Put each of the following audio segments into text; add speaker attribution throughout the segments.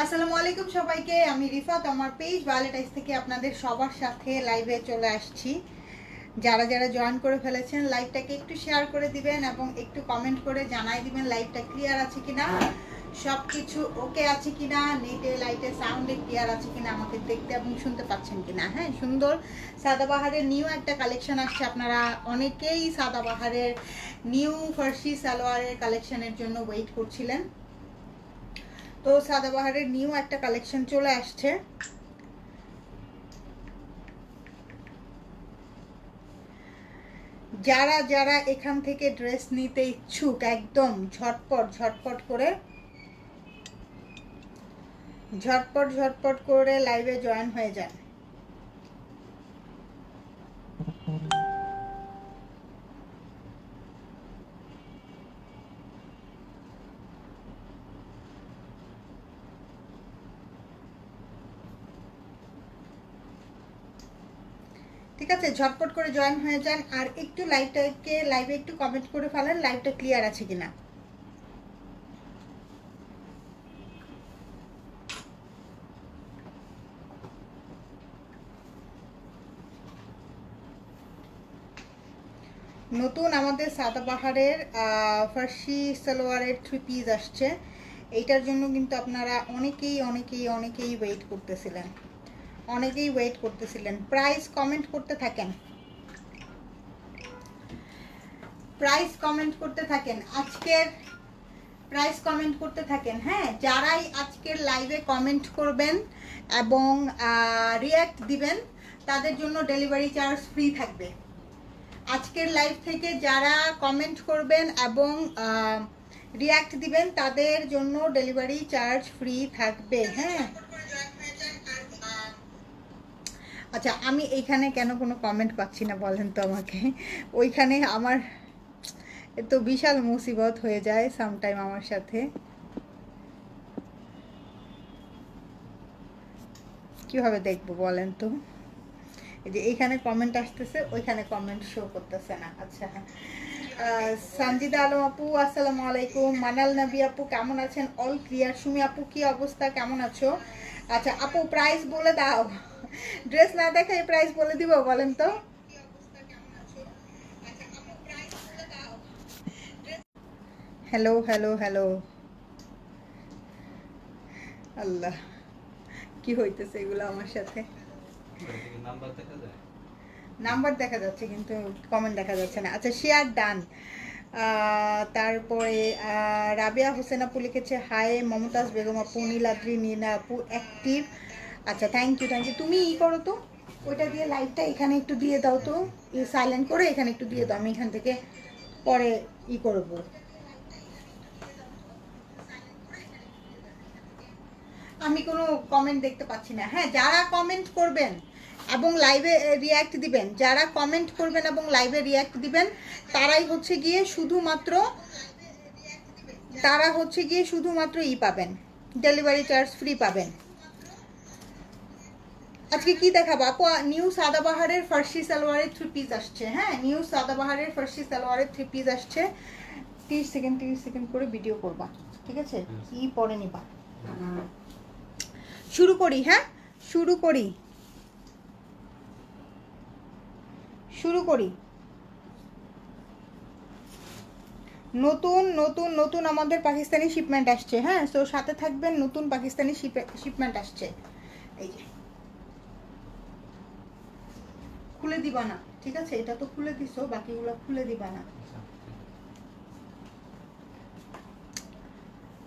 Speaker 1: আসসালামু আলাইকুম সবাইকে। আমি রিফাত, আমার পেজ ভায়োলেটাইজ থেকে আপনাদের সবার সাথে লাইভে চলে আসছি। যারা যারা জয়েন করে ফেলেছেন লাইভটাকে একটু শেয়ার করে দিবেন এবং একটু কমেন্ট করে জানাই দিবেন লাইভটা ক্লিয়ার আছে কিনা, সব কিছু ওকে আছে কিনা, নেটে লাইটে সাউন্ডে ক্লিয়ার আছে কিনা, আমাকে দেখতে এবং শুনতে পাচ্ছেন কিনা। হ্যাঁ, সুন্দর সাদাবাহারের নিউ একটা কালেকশন আসছে। আপনারা অনেকেই সাদাবাহারের নিউ ফার্সি সালোয়ারের কালেকশনের জন্য ওয়েট করছিলেন। তো সাদাবাহারের নিউ একটা কালেকশন চলে আসছে। যারা যারা এখান থেকে ড্রেস নিতে ইচ্ছুক একদম ঝটপট করে লাইভে জয়েন হয়ে যান। ঠিক আছে, ঝটপট করে জয়েন হয়ে যান। আর একটু লাইভে একটু কমেন্ট করে ফেলেন লাইভটা ক্লিয়ার আছে কিনা। নতুন আমাদের সাদাবাহারের ফার্সি সালোয়ারের 3 পিস আসছে। এইটার জন্য কিন্তু আপনারা অনেকেই ওয়েট করতেছিলেন। প্রাইস কমেন্ট করতে থাকেন, আজকের প্রাইস কমেন্ট করতে থাকেন। হ্যাঁ, যারাই আজকের লাইভে কমেন্ট করবেন এবং রিয়্যাক্ট দিবেন তাদের জন্য ডেলিভারি চার্জ ফ্রি থাকবে। আজকের লাইভ থেকে যারা কমেন্ট করবেন এবং রিয়্যাক্ট দিবেন তাদের জন্য ডেলিভারি চার্জ ফ্রি থাকবে। হ্যাঁ, আচ্ছা, আমি এইখানে কেন কোনো কমেন্ট পাচ্ছি না বলেন তো আমাকে। ওইখানে আমার তো বিশাল মুসিবত হয়ে যায় সামটাইম আমার সাথে। কিভাবে দেখবো বলেন তো? এই যে এইখানে কমেন্ট আসতেছে, ওইখানে কমেন্ট শো করতেছে না। আচ্ছা, সঞ্জিদা আলম আপু আসসালামু আলাইকুম। মানাল নবী আপু কেমন আছেন? All clear. সুমি আপু কি অবস্থা, কেমন আছো? আচ্ছা আপু, প্রাইস বলে দাও। ড্রেস না দেখাই প্রাইস বলে দিব, বলেন তো। হ্যালো হ্যালো হ্যালো, আল্লাহ কি হইতেছে এগুলো আমার সাথে। নাম্বার দেখা যাচ্ছে কিন্তু কমেন্ট দেখা যাচ্ছে না। আচ্ছা, শেয়ার ডান। তারপরে রাবিয়া হোসেন আপু লিখেছে হাই। মমতাজ বেগম আপু, নীলাদ্রি নীনা আপু অ্যাক্টিভ। আচ্ছা, থ্যাংক ইউ। তুমি করো তো, ওইটা দিয়ে লাইভটা এখানে একটু দিয়ে দাও তো, সাইলেন্ট করে এখানে একটু দিয়ে দাও। আমি এখান থেকে পরে করবো। আমি কোনো কমেন্ট দেখতে পাচ্ছি না। হ্যাঁ, যারা কমেন্ট করবেন এবং লাইভে রিয়্যাক্ট দিবেন, তারাই হচ্ছে গিয়ে শুধুমাত্র পাবেন, ডেলিভারি চার্জ ফ্রি পাবেন। আজকে কি দেখাবো আপু? নিউ সাদাবাহারের ফার্সি সালোয়ারের 3 পিস আসছে। হ্যাঁ, নিউ সাদাবাহারের ফার্সি সালোয়ারের 3 পিস আসছে। 30 সেকেন্ড করে ভিডিও করবা, ঠিক আছে? কি পরে নিবা। শুরু করি। হ্যাঁ, শুরু করি। নতুন আমাদের পাকিস্তানি শিপমেন্ট আসছে। হ্যাঁ, তো সাথে থাকবেন, নতুন পাকিস্তানি শিপমেন্ট আসছে। এই যে খুলে দিবা না, ঠিক আছে? এটা তো খুলে দিছো, বাকিগুলো খুলে দিবা না।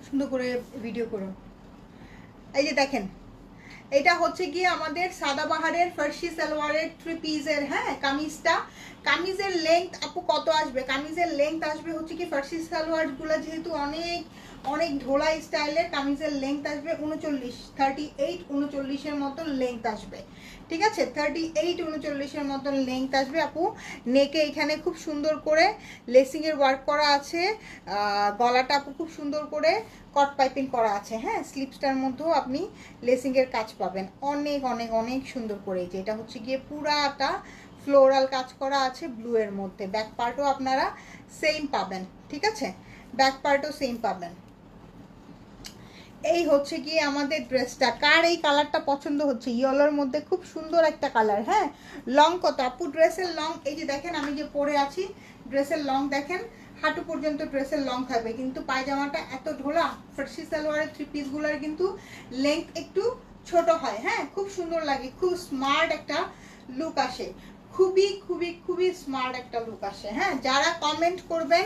Speaker 1: সুন্দর করে ভিডিও করো। এই যে দেখেন, এটা হচ্ছে গিয়ে আমাদের সাদাবাহারের ফার্সি সালোয়ারের 3 পিসের। হ্যাঁ, কামিজের লেংথ আপু কত আসবে? কামিজের লেংথ আসবে হচ্ছে কি, ফার্সি সালোয়ারগুলো যেহেতু অনেক ঢোলা স্টাইলের, কামিজের লেংথ আসবে 39 এর মতন লেংথ আসবে। ঠিক আছে, 38-39 মতন লেংথ আসবে আপু। নেকে এখানে খুব সুন্দর করে লেসিংয়ের ওয়ার্ক করা আছে। গলাটা আপু খুব সুন্দর করে কট পাইপিং করা আছে। হ্যাঁ, স্লিপসটার মধ্যেও আপনি লেসিংয়ের কাজ পাবেন অনেক সুন্দর করে। যেটা হচ্ছে গিয়ে পুরাটা ফ্লোরাল কাজ করা আছে ব্লু এর মধ্যে। ব্যাক পার্টও আপনারা সেম পাবেন, ঠিক আছে? ব্যাক পার্টও সেম পাবেন। এই হচ্ছে গিয়ে আমাদের ড্রেসটা। কার এই কালারটা পছন্দ হচ্ছে? ইয়েলোর মধ্যে খুব সুন্দর একটা কালার। হ্যাঁ, লং কত আপু ড্রেসের লং? এই যে দেখেন আমি যে পরে আছি, ড্রেসের লং দেখেন হাঁটু পর্যন্ত ড্রেসের লং থাকবে, কিন্তু পায়জামাটা এত ঢোলা। ফার্সি সালোয়ারের থ্রি পিসগুলোর কিন্তু লেন্থ একটু ছোট হয়। হ্যাঁ, খুব সুন্দর লাগে, খুব স্মার্ট একটা লুক আসে, খুবই খুবই খুবই স্মার্ট একটা লুক আসে। হ্যাঁ, যারা কমেন্ট করবেন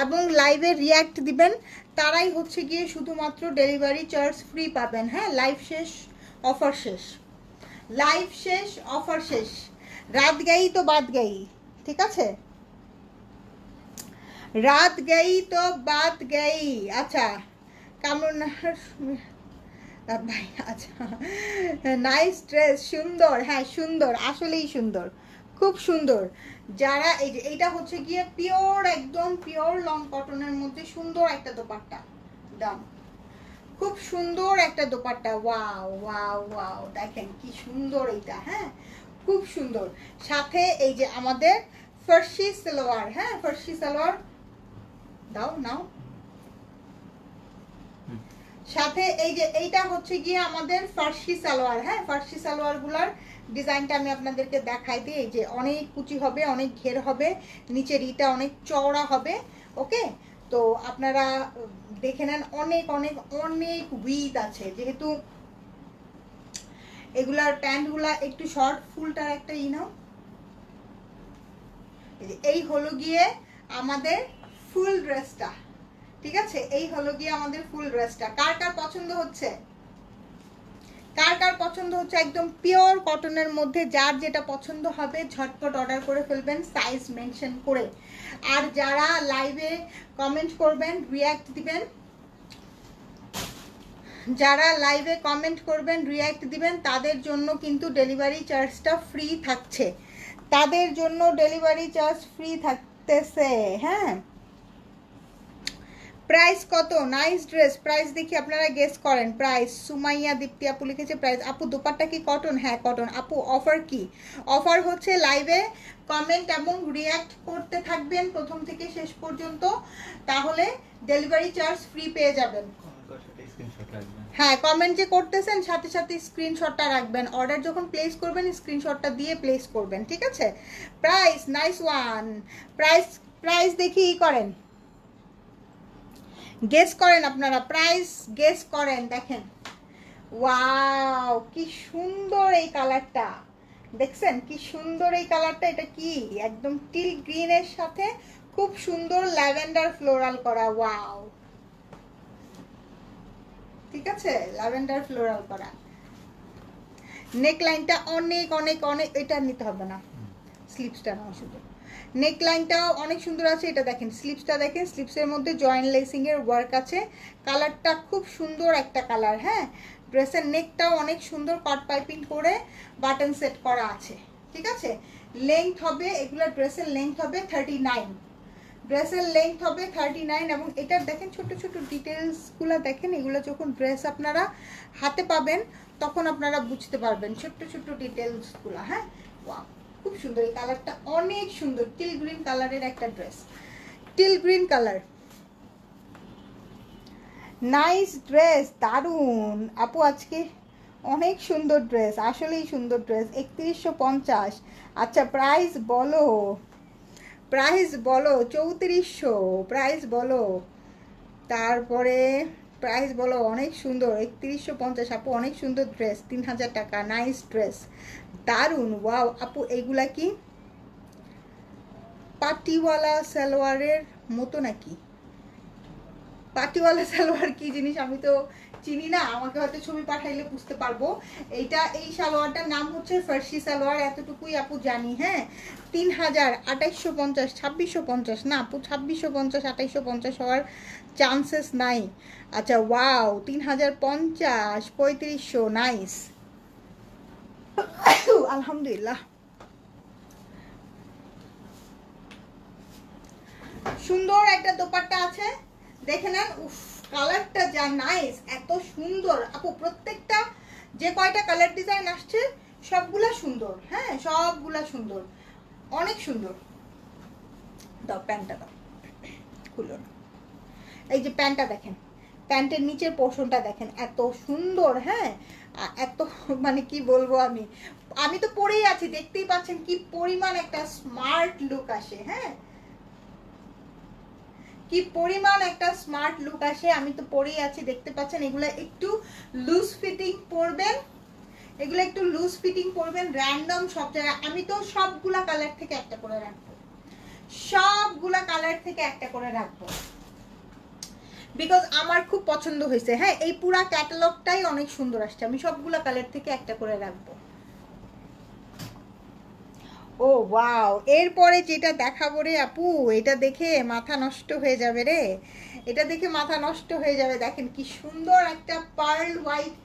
Speaker 1: এবং লাইভে রিয়্যাক্ট দিবেন তারাই হচ্ছে গিয়ে শুধুমাত্র ডেলিভারি চার্জ ফ্রি পাবেন। হ্যাঁ, লাইভ শেষ, অফার শেষ, লাইভ শেষ, অফার শেষ। রাত গাই তো বাদ গাই, ঠিক আছে, রাত গাই তো বাদ গাই। আচ্ছা কামরুন ভাই, আচ্ছা নাইস ড্রেস, সুন্দর, হ্যাঁ সুন্দর, আসলেই সুন্দর, খুব সুন্দর। যারা এই যে এইটা হচ্ছে গিয়ে পিওর, একদম পিওর লং কটনের মধ্যে সুন্দর একটা দোপাট্টা, দাম খুব সুন্দর একটা দোপাট্টা। ওয়াও ওয়াও ওয়াও, দেখেন কি সুন্দর এইটা। হ্যাঁ, খুব সুন্দর। সাথে এই যে আমাদের ফার্সি সালোয়ার। হ্যাঁ, ফার্সি সালোয়ার দাও নাও। সাথে এই যে এইটা হচ্ছে গিয়ে আমাদের ফার্সি সালোয়ার। হ্যাঁ, ফার্সি সালোয়ার গুলার ডিজাইনটা আমি আপনাদেরকে দেখাই দিই। এই যে অনেক কুচি হবে, অনেক ঘের হবে, নিচের ইটা অনেক চওড়া হবে। ওকে, তো আপনারা দেখে নেন, অনেক অনেক অনেক উইথ আছে, যেহেতু এগুলার প্যান্টগুলা একটু শর্ট। ফুলটার একটা নাও। এই হলো গিয়ে আমাদের ফুল ড্রেসটা, ঠিক আছে, এই হলো গিয়ে আমাদের ফুল ড্রেসটা। কার কার পছন্দ হচ্ছে? কার কার পছন্দ হচ্ছে? একদম পিওর কটনের মধ্যে যার যেটা পছন্দ হবে ঝটপট অর্ডার করে ফেলবেন, সাইজ মেনশন করে। আর যারা লাইভে কমেন্ট করবেন, রিয়্যাক্ট দিবেন, যারা লাইভে কমেন্ট করবেন, রিয়্যাক্ট দিবেন, তাদের জন্য কিন্তু ডেলিভারি চার্জটা ফ্রি থাকছে, তাদের জন্য ডেলিভারি চার্জ ফ্রি থাকতেছে। হ্যাঁ, প্রাইস কত? নাইস ড্রেস, প্রাইস দেখি আপনারা গেস করেন। প্রাইস সুমাইয়া দীপ্তি আপু লিখেছে প্রাইস। আপু দোপাট্টা কি কটন? হ্যাঁ কটন। আপু অফার কি? অফার হচ্ছে লাইভে কমেন্ট এবং রিয়্যাক্ট করতে থাকবেন প্রথম থেকে শেষ পর্যন্ত, তাহলে ডেলিভারি চার্জ ফ্রি পেয়ে যাবেন। হ্যাঁ, কমেন্ট যে করতেছেন সাথে সাথে স্ক্রিনশটটা রাখবেন, অর্ডার যখন প্লেস করবেন স্ক্রিনশটটা দিয়ে প্লেস করবেন, ঠিক আছে। Price nice one. Price, price দেখি করেন, গেস করেন আপনারা, প্রাইস গেস করেন। দেখেন ওয়াও কি সুন্দর এই কালারটা, দেখছেন কি সুন্দর এই কালারটা? এটা কি একদম টিল গ্রিনের সাথে খুব সুন্দর ল্যাভেন্ডার ফ্লোরাল করা। ওয়াও, ঠিক আছে, ল্যাভেন্ডার ফ্লোরাল করা। নেকলাইনটা অনেক অনেক অনেক, এটা নিতে হবে না, স্লিপসটা নাও শুধু। নেকলাইনটাও অনেক সুন্দর আছে, এটা দেখেন স্লিপসটা দেখেন, স্লিপসের মধ্যে জয়েন্ট লেসিং এর ওয়ার্ক আছে, কালারটা খুব সুন্দর একটা কালার। হ্যাঁ, ড্রেসের নেকটাও অনেক সুন্দর কট পাইপিং করে বাটন সেট করা আছে, ঠিক আছে। লেংথ হবে, এগুলা ড্রেসের লেংথ হবে 39, ড্রেসের লেংথ হবে 39। এবং এটার দেখেন ছোট ছোট ডিটেলসগুলো দেখেন, এগুলো যখন ড্রেস আপনারা হাতে পাবেন তখন আপনারা বুঝতে পারবেন ছোট্ট ছোট্ট ডিটেলসগুলো। হ্যাঁ, ওয়াও খুব সুন্দর, এই কালারটা অনেক সুন্দর, টিল গ্রিন কালারের একটা dress, till green colour, nice dress, দারুন আপু আজকে অনেক সুন্দর ড্রেস, আসলেই সুন্দর ড্রেস। 3150। আচ্ছা প্রাইস বলো, প্রাইস বলো। 3400 প্রাইস বলো, তারপরে প্রাইস বলো। অনেক সুন্দর, 3150 আপু, অনেক সুন্দর ড্রেস, 3000 টাকা, নাইস ড্রেস, দারুন। ওয়াও আপু এইগুলা কি পাটিওয়ালা সালোয়ারের মতো নাকি? পাটিওয়ালা সালোয়ার কি জিনিস আমি তো চিনি না, আমাকে হয়তো ছবি পাঠাইলে বুঝতে পারবো। এইটা, এই সালোয়ারটার নাম হচ্ছে ফার্সি সালোয়ার, এতটুকুই আপু জানি। হ্যাঁ, 3000, 2850, 2650 না আপু, 2650 2850 হওয়ার চান্সেস নাই। আচ্ছা ওয়াও, 3050, 3500, নাইস, আলহামদুলিল্লাহ। সুন্দর একটা দোপাট্টা আছে, দেখে নেন। উফ, কালারটা যা নাইস, এত সুন্দর আপু, প্রত্যেকটা যে কয়টা কালার ডিজাইন আসছে সবগুলা সুন্দর। হ্যাঁ, সবগুলা সুন্দর, অনেক সুন্দর। দাও প্যান্টটা দাও, খুলো না। এই যে প্যান্টটা দেখেন, প্যান্টের নিচের পোর্শনটা দেখেন এত সুন্দর, হ্যাঁ এত মানে কি বলবো, আমি তো পরেই আছি, দেখতেই পাচ্ছেন কি পরিমাণ একটা স্মার্ট লুক আসে, হ্যাঁ কি পরিমাণ একটা স্মার্ট লুক আসে। আমি তো পরেই আছি, দেখতে পাচ্ছেন। এগুলো একটু লুজ ফিটিং পরবেন, এগুলো একটু লুজ ফিটিং পরবেন, র্যান্ডম সব জায়গায়। আমি তো সবগুলা কালার থেকে একটা করে রাখবো, সবগুলা কালার থেকে একটা করে রাখবো, বিকজ আমার খুব পছন্দ হয়েছে। হ্যাঁ এই পুরা ক্যাটালগটাই অনেক সুন্দর আসছে, আমি সবগুলা কালার থেকে একটা করে রাখবো। ও ওয়াও, এরপরে যেটা দেখাবো রে আপু, এটা দেখে মাথা নষ্ট হয়ে যাবে রে, এটা দেখে মাথা নষ্ট হয়ে যাবে। দেখেন কি সুন্দর একটা পার্ল হোয়াইট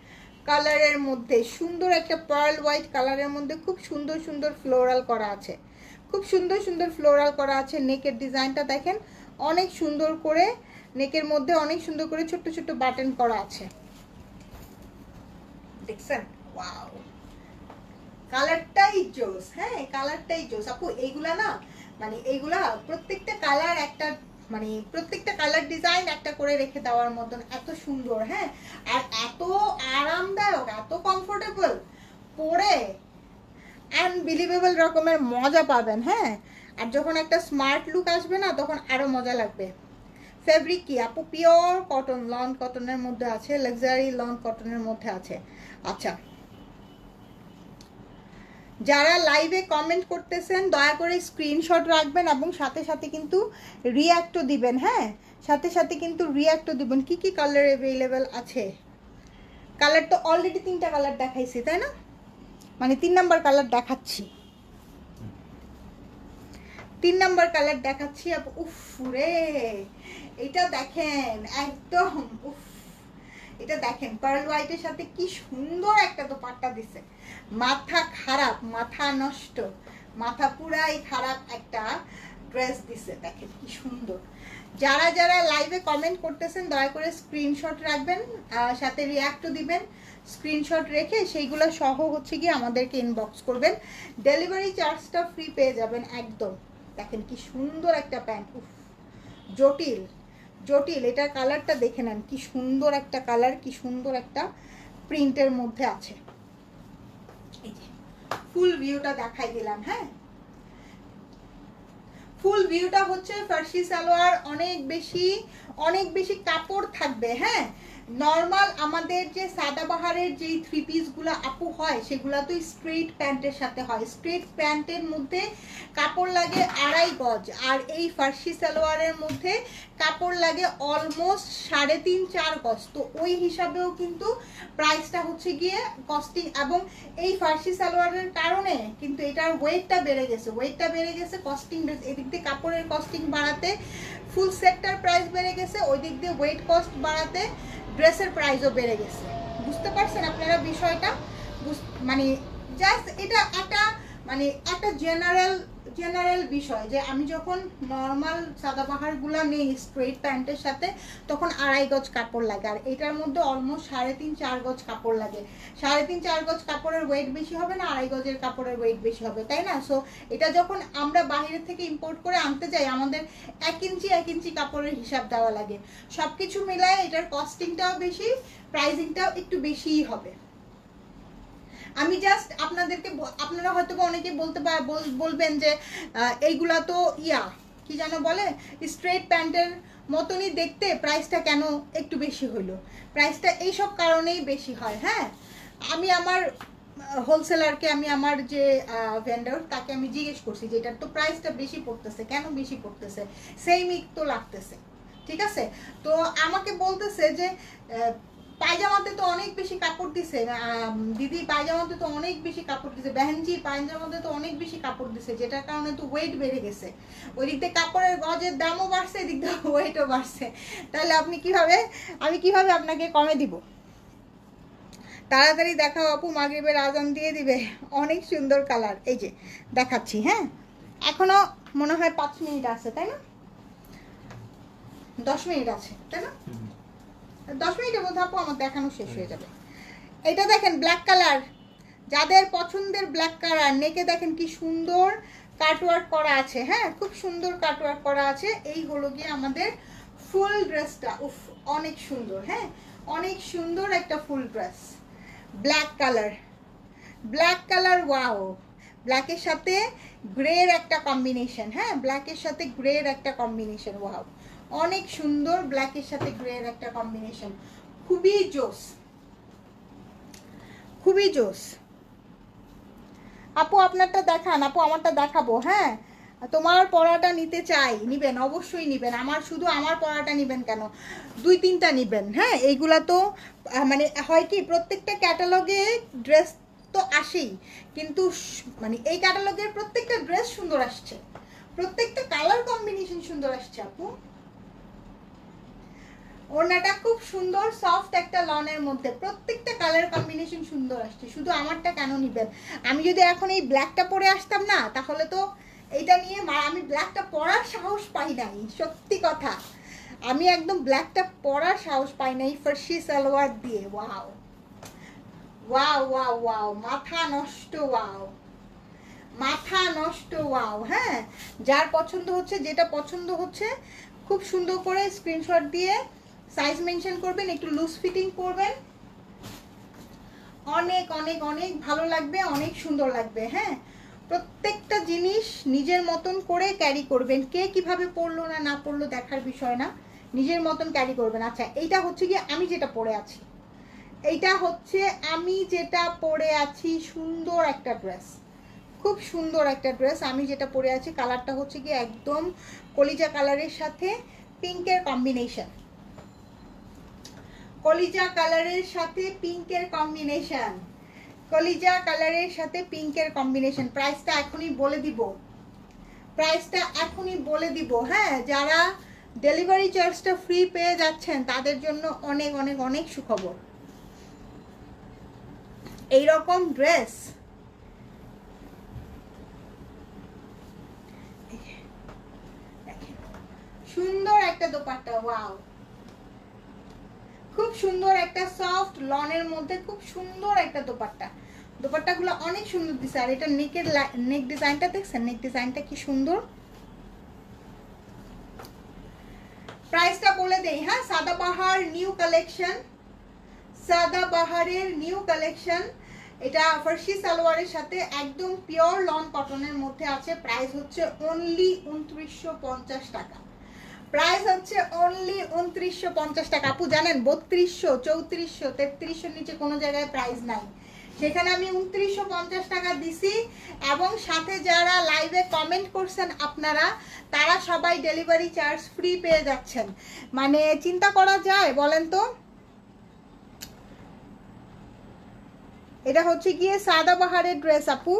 Speaker 1: কালারের মধ্যে, সুন্দর একটা পার্ল হোয়াইট কালারের মধ্যে খুব সুন্দর সুন্দর ফ্লোরাল করা আছে, খুব সুন্দর সুন্দর ফ্লোরাল করা আছে। নেকের ডিজাইনটা দেখেন অনেক সুন্দর করে, নেকের মধ্যে অনেক সুন্দর করে ছোট্ট ছোট্ট বাটন করা আছে, দেখছেন? ওয়াও, কালারটাই জোস, হ্যাঁ কালারটাই জোস আপু। এইগুলা না মানে এইগুলা প্রত্যেকটা কালার একটা মানে প্রত্যেকটা কালার ডিজাইন একটা করে রেখে দেওয়ার মতন, এত সুন্দর, হ্যাঁ আর এত আরামদায়ক, এত কমফোর্টেবল, পরে আনবিলিভেবল রকমের মজা পাবেন। হ্যাঁ আর যখন একটা স্মার্ট লুক আসবে না তখন আরো মজা লাগবে। ফেব্রিক কি আপু? পিওর কটন, লন কটনের মধ্যে আছে, লাক্সারি লন কটনের মধ্যে আছে। আচ্ছা, যারা লাইভে কমেন্ট করতেছেন দয়া করে স্ক্রিনশট রাখবেন এবং সাথে সাথে কিন্তু রিঅ্যাক্টও দিবেন। হ্যাঁ সাথে সাথে কিন্তু রিঅ্যাক্টও দিবেন। কি কি কালার অ্যাভেলেবেল আছে? কালার তো অলরেডি 3টা কালার দেখাইছি তাই না, মানে 3 নাম্বার কালার দেখাচ্ছি, 3 নাম্বার কালার দেখাচ্ছি আপু। উফ রে, এটা দেখেন একদম উফ, এটা দেখেন পার্ল হোয়াইটের সাথে কি সুন্দর একটা দোপাট্টা দিছে। মাথা খারাপ, মাথা নষ্ট, মাথা পুরাই খারাপ একটা ড্রেস দিছে, দেখেন কি সুন্দর। যারা যারা লাইভে কমেন্ট করতেছেন দয়া করে স্ক্রিনশট রাখবেন, সাথে রিঅ্যাক্টও দিবেন। স্ক্রিনশট রেখে সেইগুলো সহ হচ্ছে কি আমাদেরকে ইনবক্স করবেন, ডেলিভারি চার্জটা ফ্রি পেয়ে যাবেন একদম। দেখেন কি সুন্দর একটা প্যান্ট, উফ জটিল জটিল। এটার কালারটা দেখে নেন কি সুন্দর একটা কালার, কি সুন্দর একটা প্রিন্টের মধ্যে আছে। এই যে ফুল ভিউটা দেখাই দিলাম। হ্যাঁ ফুল ভিউটা হচ্ছে ফার্সি সালোয়ার, অনেক বেশি কাপড় থাকবে। হ্যাঁ নর্মাল আমাদের যে সাদাবাহারের যেই 3 পিসগুলো আপু হয় সেগুলো তো স্ট্রেট প্যান্টের সাথে হয়, স্ট্রেট প্যান্টের মধ্যে কাপড় লাগে 2.5 গজ, আর এই ফার্সি সালোয়ারের মধ্যে কাপড় লাগে অলমোস্ট 3.5-4 গজ। তো ওই হিসাবেও কিন্তু প্রাইসটা হচ্ছে গিয়ে কস্টিং, এবং এই ফার্সি সালোয়ারের কারণে কিন্তু এটার ওয়েটটা বেড়ে গেছে, কস্টিং এদিক দিয়ে কাপড়ের কস্টিং বাড়াতে ফুল সেটটার প্রাইস বেড়ে গেছে, ওই দিক দিয়ে ওয়েট কস্ট বাড়াতে ড্রেসের প্রাইসও বেড়ে গেছে। বুঝতে পারছেন আপনারা বিষয়টা? মানে জাস্ট এটা একটা মানে একটা জেনারেল বিষয় যে আমি যখন নর্মাল সাদাবাহারগুলো নেই স্ট্রেট প্যান্টের সাথে তখন 2.5 গজ কাপড় লাগে, আর এটার মধ্যে অলমোস্ট 3.5-4 গজ কাপড় লাগে। 3.5-4 গজ কাপড়ের ওয়েট বেশি হবে না, 2.5 গজের কাপড়ের ওয়েট বেশি হবে, তাই না? সো এটা যখন আমরা বাইরে থেকে ইম্পোর্ট করে আনতে যাই আমাদের 1 ইঞ্চি কাপড়ের হিসাব দেওয়া লাগে। সব কিছু মিলায় এটার কস্টিংটাও বেশি, প্রাইসিংটাও একটু বেশিই হবে। আমি জাস্ট আপনাদেরকে, আপনারা হয়তো অনেকে বলবেন যে এইগুলা তো কি যেন বলে স্ট্রেট প্যান্টের মতনই দেখতে, প্রাইসটা কেন একটু বেশি হলো? প্রাইসটা এইসব কারণেই বেশি হয়। হ্যাঁ আমি আমার হোলসেলারকে, আমি আমার যে ভেন্ডর তাকে আমি জিজ্ঞেস করছি যে এটার তো প্রাইসটা বেশি পড়তেছে, কেন বেশি পড়তেছে? সেমই তো লাগতেছে, ঠিক আছে? তো আমাকে বলতেছে যে পায়জামাতে তো অনেক বেশি কাপড় দিছে দিদি, পায়জামাতে তো অনেক বেশি কাপড় দিছে, বেহেনজি পায়জামাতে তো অনেক বেশি কাপড় দিছে, যেটার কারণে তো ওয়েট বেড়ে গেছে। ওই দিক দিয়ে কাপড়ের গজের দামও বাড়ছে, এদিক দিয়ে ওয়েটও বাড়ছে। তাহলে আমি কিভাবে আপনাকে কমে দিব? তাড়াতাড়ি দেখাও আপু, মাগরিবের আজান দিয়ে দিবে। অনেক সুন্দর কালার, এই যে দেখাচ্ছি। হ্যাঁ এখনো মনে হয় 5 মিনিট আছে তাই না, 10 মিনিট আছে তাই না, 10 মিনিটের মধ্যে আপু আমার দেখানো শেষ হয়ে যাবে। এটা দেখেন ব্ল্যাক কালার, যাদের পছন্দের ব্ল্যাক কালার, নেকে দেখেন কি সুন্দর কাটওয়ার্ক করা আছে। হ্যাঁ খুব সুন্দর কাটওয়ার্ক করা আছে। এই হলো গিয়ে আমাদের ফুল ড্রেসটা উফ অনেক সুন্দর, হ্যাঁ অনেক সুন্দর একটা ফুল dress, black colour, black colour, wow, ব্ল্যাকের সাথে গ্রের একটা কম্বিনেশন, হ্যাঁ ব্ল্যাকের সাথে গ্রের একটা কম্বিনেশন, ওয়াও অনেক সুন্দর, ব্ল্যাকের সাথে গ্রের একটা কম্বিনেশন, খুবই জোস, খুবই জোস। আপু আপনারটা দেখান, আপু আমারটা দেখাবো, হ্যাঁ তোমার পড়াটা নিতে চাই, নিবেন অবশ্যই নিবেন, আমার শুধু আমার পড়াটা নিবেন কেন, 2-3টা নিবেন, হ্যাঁ এইগুলা তো মানে হয় কি প্রত্যেকটা ক্যাটালগে ড্রেস তো আসেই, কিন্তু মানে এই ক্যাটালগের প্রত্যেকটা ড্রেস সুন্দর আসছে, প্রত্যেকটা কালার কম্বিনেশন সুন্দর আসছে আপু। ওড়নাটা খুব সুন্দর সফট একটা লনের মধ্যে, প্রত্যেকটা কালার কম্বিনেশন সুন্দর আসছে, শুধু আমারটা কেন নিবেন, আমি যদি এখন এই ব্ল্যাকটা পরে আসতাম না তাহলে তো এইটা নিয়ে আমি ব্ল্যাকটা পরার সাহস পাই নাই, সত্যি কথা আমি একদম ব্ল্যাকটা পরার সাহস পাই নাই ফার্সি সালোয়ার দিয়ে, ওয়াও ওয়াও ওয়াও ওয়াও, মাথা নষ্ট, ওয়াও মাথা নষ্ট, ওয়াও। হ্যাঁ যার পছন্দ হচ্ছে, যেটা পছন্দ হচ্ছে খুব সুন্দর করে স্ক্রিনশট দিয়ে সাইজ মেনশন করবেন, একটু লুজ ফিটিং করবেন, অনেক অনেক অনেক ভালো লাগবে, অনেক সুন্দর লাগবে। হ্যাঁ প্রত্যেকটা জিনিস নিজের মতন করে ক্যারি করবেন, কে কিভাবে পরলো না না পরলো দেখার বিষয় না, নিজের মতন ক্যারি করবেন। আচ্ছা এইটা হচ্ছে গিয়ে আমি যেটা পরে আছি, এইটা হচ্ছে আমি যেটা পরে আছি, সুন্দর একটা ড্রেস, খুব সুন্দর একটা ড্রেস, আমি যেটা পরে আছি কালারটা হচ্ছে গিয়ে একদম কলিজা কালারের সাথে পিঙ্কের কম্বিনেশন, কলিজা কালারের সাথে পিঙ্কের কম্বিনেশন, কলিজা কালারের সাথে পিঙ্কের কম্বিনেশন। প্রাইসটা এখনই বলে দিব, প্রাইসটা এখনই বলে দিব, হ্যাঁ যারা ডেলিভারি চার্জটা ফ্রি পেয়ে যাচ্ছেন তাদের জন্য অনেক অনেক অনেক সুখবর। এইরকম ড্রেস সুন্দর একটা দোপাট্টা, ওয়াও খুব সুন্দর একটা সফট লনের মধ্যে খুব সুন্দর একটা দোপাট্টা, দোপাট্টাগুলো অনেক সুন্দর দিছে, আর এটা নেকের নেক ডিজাইনটা দেখছেন, নেক ডিজাইনটা কি সুন্দর। প্রাইসটা বলে দেই, হ্যাঁ Sadabahar new collection, সাদাবাহারের new collection, এটা ফার্সি সালোয়ারের সাথে একদম পিওর লন কটনের মধ্যে আছে, প্রাইস হচ্ছে অনলি 2950 টাকা, প্রাইস হচ্ছে অনলি 2950 টাকা। আপু জানেন 3200, 3400, 3300 নিচে কোনো জায়গায় প্রাইস নাই, সেখানে আমি 2950 টাকা দিছি, এবং সাথে যারা লাইভে কমেন্ট করছেন আপনারা, তারা সবাই ডেলিভারি চার্জ ফ্রি পেয়ে যাচ্ছেন, মানে চিন্তা করা যায় বলেন তো। এটা হচ্ছে গিয়ে সাদাবাহারের ড্রেস আপু।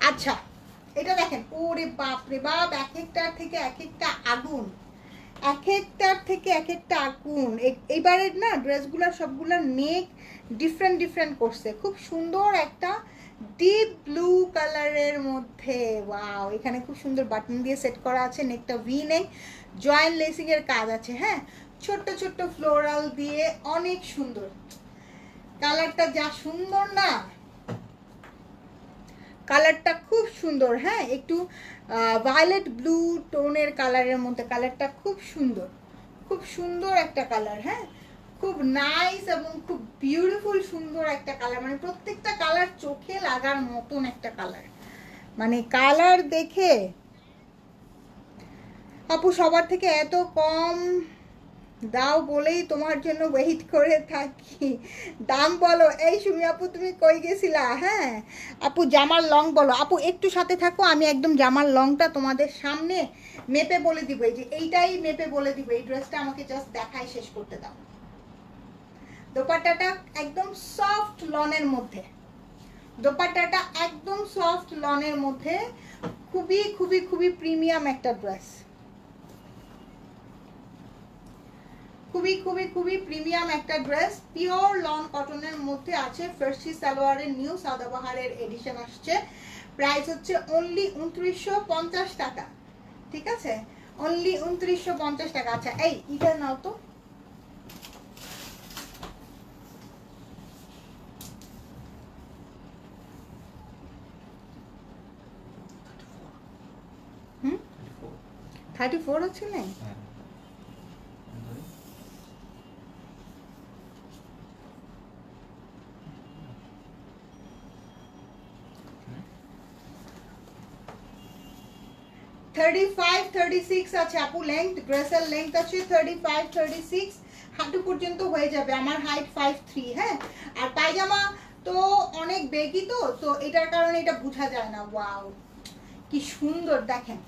Speaker 1: আচ্ছা এটা দেখেন, ওরে বাপ রে বাপ, এক একটার থেকে এক একটা আগুন, এক একটার থেকে এক একটা আগুন। এইবারের না ড্রেসগুলোর সবগুলোর নেক ডিফারেন্ট ডিফারেন্ট করছে, খুব সুন্দর একটা ডিপ ব্লু কালারের মধ্যে, ওয়াও এখানে খুব সুন্দর বাটন দিয়ে সেট করা আছে, নেকটা ভি নেক, জয়েন্ট লেসিং এর কাজ আছে, হ্যাঁ ছোট্ট ছোট্ট ফ্লোরাল দিয়ে, অনেক সুন্দর কালারটা, যা সুন্দর না কালারটা, খুব সুন্দর, হ্যাঁ একটু ভায়োলেট ব্লু টোনের কালারের মধ্যে, কালারটা খুব সুন্দর, খুব সুন্দর একটা কালার, হ্যাঁ খুব নাইস এবং খুব বিউটিফুল সুন্দর একটা কালার, মানে প্রত্যেকটা কালার চোখে লাগার মতন একটা কালার, মানে কালার দেখে আপু সবার থেকে এত কম দাও বলেই তোমার জন্য ওয়েট করে থাকি, দাম বলো। এই সুমি আপু তুমি কই গেছিলা, হ্যাঁ আপু জামার লং বলো, আপু একটু সাথে থাকো, আমি একদম জামার লংটা তোমাদের সামনে মেপে বলে দিব, এই যে এইটাই মেপে বলে দিব, এই ড্রেসটা আমাকে জাস্ট দেখাই শেষ করতে দাও। দোপাট্টাটা একদম সফট লনের মধ্যে, দোপাট্টাটা একদম সফট লনের মধ্যে, খুবই খুবই খুবই প্রিমিয়াম একটা ড্রেস, খুবই খুবই খুবই প্রিমিয়াম একটা ড্রেস, পিওর লন কটনের মধ্যে আছে, ফার্সি সালোয়ারের নিউ সাদাবাহারের এডিশন আসছে, প্রাইস হচ্ছে অনলি 2950 টাকা, ঠিক আছে অনলি 2950 টাকা। আচ্ছা এই এটা নাও তো, হুম 34 হচ্ছে না, 35-36 আছে আপু লেংথ, ড্রেসের লেংথ আছে 35-36, হাঁটু পর্যন্ত হয়ে যাবে। আমার হাইট 5'3", হ্যাঁ। আর পায়জামা তো অনেক বেগি, তো এটার কারণে এটা বোঝা যায় না। ওয়াও কি সুন্দর দেখেন,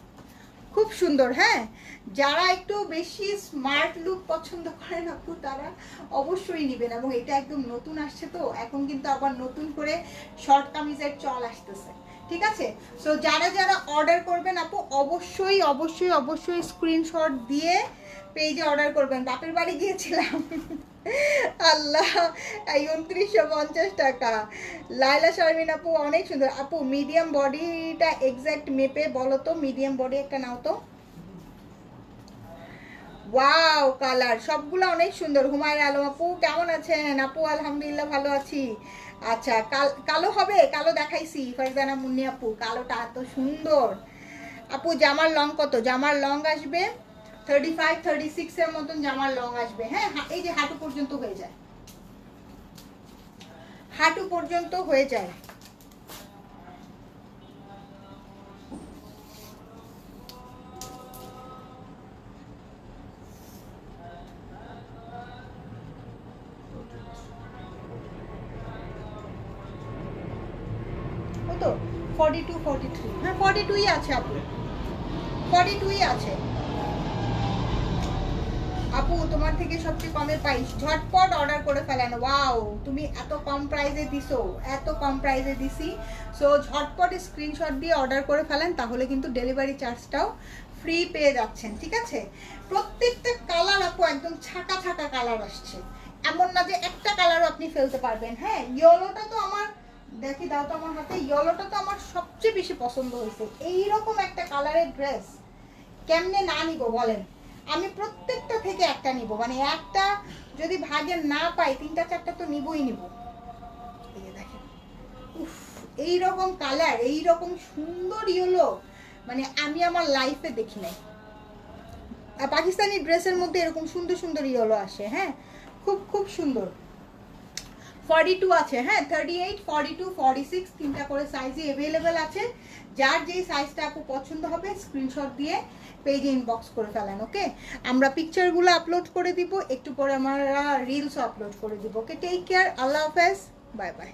Speaker 1: খুব সুন্দর। হ্যাঁ, যারা একটু বেশি স্মার্ট লুক পছন্দ করেন আপু তারা অবশ্যই নেবেন। এবং এটা একদম নতুন আসছে, তো এখন কিন্তু আবার নতুন করে শর্ট কামিজের চল আসতেছে, ঠিক আছে। সো যারা যারা অর্ডার করবেন আপু অবশ্যই অবশ্যই অবশ্যই স্ক্রিনশট দিয়ে পেজে অর্ডার করবেন। বাপের বাড়ি গিয়েছিলাম আল্লাহ, এই 2950 টাকা। লাইলা শারমিন আপু অনেক সুন্দর আপু। মিডিয়াম বডিটা এক্স্যাক্ট মেপে বলো তো, মিডিয়াম বডি একটা নাও তো। ওয়াও কালার সবগুলো অনেক সুন্দর। হুমায়রা আলম আপু কেমন আছেন? আপু আলহামদুলিল্লাহ ভালো আছি। আচ্ছা কালো হবে, কালো দেখাইছি। ফারজানা মুন্নি আপু কালোটা এত সুন্দর। আপু জামার লং কত? জামার লং আসবে 35-36 এর মতন জামার লং আসবে। হ্যাঁ, এই যে হাঁটু পর্যন্ত হয়ে যায়, হাঁটু পর্যন্ত হয়ে যায়। কত? 42-43, হ্যাঁ 42ই আছে আপু, 42ই আছে আপু। তোমার থেকে সবচেয়ে কমে পাই, ঝটপট অর্ডার করে ফেলেন। ওয়াও তুমি এত কম প্রাইসে দিছো, এত কম প্রাইসে দিছি। সো ঝটপট স্ক্রিনশট দিয়ে অর্ডার করে ফেলেন, তাহলে কিন্তু ডেলিভারি চার্জটাও ফ্রি পেয়ে যাচ্ছেন, ঠিক আছে। প্রত্যেকটা কালার আপু একদম ছাকা ছাকা কালার আসছে, এমন না যে একটা কালারও আপনি ফেলতে পারবেন। হ্যাঁ, ইয়েলোটা তো আমার, দেখি দাও তো আমার হাতে, ইয়েলোটা তো আমার সবচেয়ে বেশি পছন্দ হয়েছে। এইরকম একটা কালারের ড্রেস কেমনে না নিব বলেন। আমি প্রত্যেকটা থেকে একটা নিব, মানে একটা যদি ভাগে না পাই 3-4টা তো নিবই নিব। এই যে দেখেন, উফ এইরকম কালার, এইরকম সুন্দর ইয়েলো মানে আমি আমার লাইফে দেখি নাই। পাকিস্তানি ড্রেসের মধ্যে এরকম সুন্দর সুন্দর ইয়েলো আসে। হ্যাঁ, খুব খুব সুন্দর। 42 আছে, হ্যাঁ 38, 42, 46 তিনটা করে সাইজই অ্যাভেলেবেল আছে। যার যেই সাইজটা আপু পছন্দ হবে স্ক্রিনশট দিয়ে পেজে ইনবক্স করে ফেলেন। ওকে, আমরা পিকচারগুলো আপলোড করে দিব, একটু পরে আমরা রিলসও আপলোড করে দিব। ওকে, টেক কেয়ার, আল্লাহ হাফেজ, বাই বাই।